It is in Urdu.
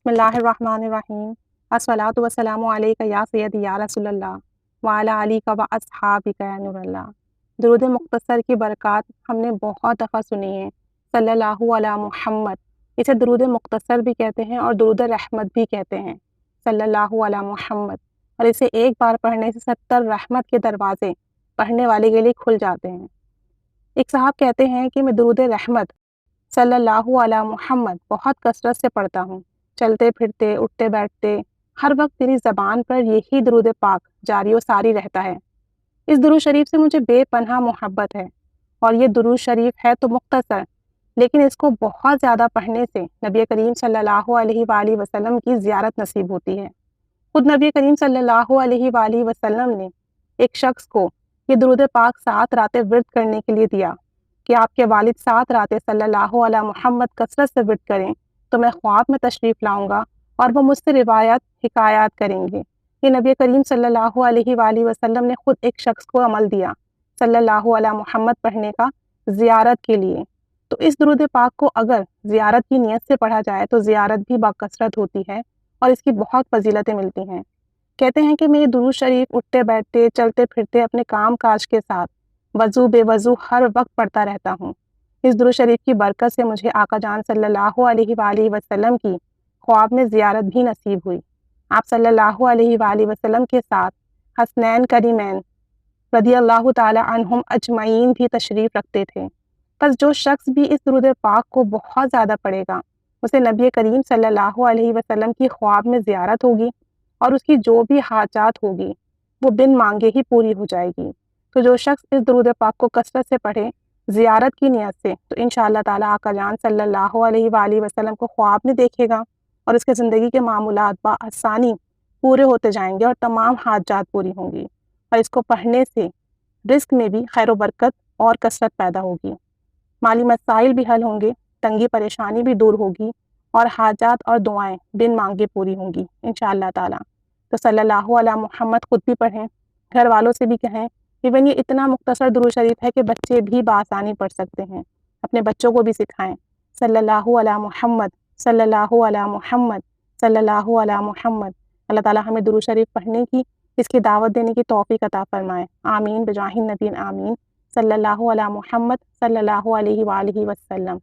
بسم اللہ الرحمن الرحیم الصلاۃ والسلام علیک یا سیدی یا رسول اللہ وعلی علیک و اصحابک یا نور اللہ۔ درود مختصر کی برکات ہم نے بہت دفعہ سنی ہیں۔ صلی اللہ علی محمد، اسے درود مختصر بھی کہتے ہیں اور درود رحمت بھی کہتے ہیں۔ صلی اللہ علی محمد، اور اسے ایک بار پڑھنے سے 70 رحمت کے دروازے پڑھنے والے کے لیے کھل جاتے ہیں۔ ایک صاحب کہتے ہیں کہ میں درود رحمت صلی اللہ علی محمد بہت کثرت سے پڑھتا ہوں، چلتے پھرتے اٹھتے بیٹھتے ہر وقت میری زبان پر یہی درود پاک جاری و ساری رہتا ہے۔ اس درود شریف سے مجھے بے پناہ محبت ہے، اور یہ درود شریف ہے تو مختصر، لیکن اس کو بہت زیادہ پڑھنے سے نبی کریم صلی اللہ علیہ وآلہ وسلم کی زیارت نصیب ہوتی ہے۔ خود نبی کریم صلی اللہ علیہ وآلہ وسلم نے ایک شخص کو یہ درود پاک 7 راتیں ورد کرنے کے لیے دیا کہ آپ کے والد 7 راتیں صلی اللہ علیہ محمد کثرت سے ورد کریں تو میں خواب میں تشریف لاؤں گا اور وہ مجھ سے روایت حکایات کریں گے۔ یہ نبی کریم صلی اللہ علیہ وآلہ وسلم نے خود ایک شخص کو عمل دیا صلی اللہ علیہ محمد پڑھنے کا زیارت کے لیے۔ تو اس درود پاک کو اگر زیارت کی نیت سے پڑھا جائے تو زیارت بھی باکثرت ہوتی ہے اور اس کی بہت فضیلتیں ملتی ہیں۔ کہتے ہیں کہ میں یہ درود شریف اٹھتے بیٹھتے چلتے پھرتے اپنے کام کاج کے ساتھ وضو بے وضو ہر وقت پڑھتا رہتا ہوں۔ اس درود شریف کی برکت سے مجھے آقا جان صلی اللہ علیہ وآلہ وسلم کی خواب میں زیارت بھی نصیب ہوئی۔ آپ صلی اللہ علیہ وآلہ وسلم کے ساتھ حسنین کریمین رضی اللہ تعالی عنہم اجمعین بھی تشریف رکھتے تھے۔ پس جو شخص بھی اس درود پاک کو بہت زیادہ پڑھے گا، اسے نبی کریم صلی اللہ علیہ وسلم کی خواب میں زیارت ہوگی اور اس کی جو بھی حاجات ہوگی وہ بن مانگے ہی پوری ہو جائے گی۔ تو جو شخص اس درود پاک کو کثرت سے پڑھے زیارت کی نیت سے، تو انشاءاللہ تعالی آقا جان صلی اللہ علیہ وآلہ وسلم کو خواب میں دیکھے گا اور اس کے زندگی کے معمولات بآسانی پورے ہوتے جائیں گے اور تمام حاجات پوری ہوں گی، اور اس کو پڑھنے سے رزق میں بھی خیر و برکت اور کثرت پیدا ہوگی، مالی مسائل بھی حل ہوں گے، تنگی پریشانی بھی دور ہوگی اور حاجات اور دعائیں بن مانگے پوری ہوں گی انشاءاللہ تعالی۔ تو صلی اللہ علی محمد خود بھی پڑھیں، گھر والوں سے بھی کہیں۔ ایون یہ اتنا مختصر درود شریف ہے کہ بچے بھی بآسانی پڑھ سکتے ہیں، اپنے بچوں کو بھی سکھائیں۔ صلی اللہ علی محمد، صلی اللہ علی محمد، صلی اللہ علی محمد۔ اللہ تعالی ہمیں درود شریف پڑھنے کی، اس کی دعوت دینے کی توفیق عطا فرمائے، آمین بجاہ النبی آمین۔ صلی اللہ علی محمد، صلی اللہ علیہ وآلہ وسلم۔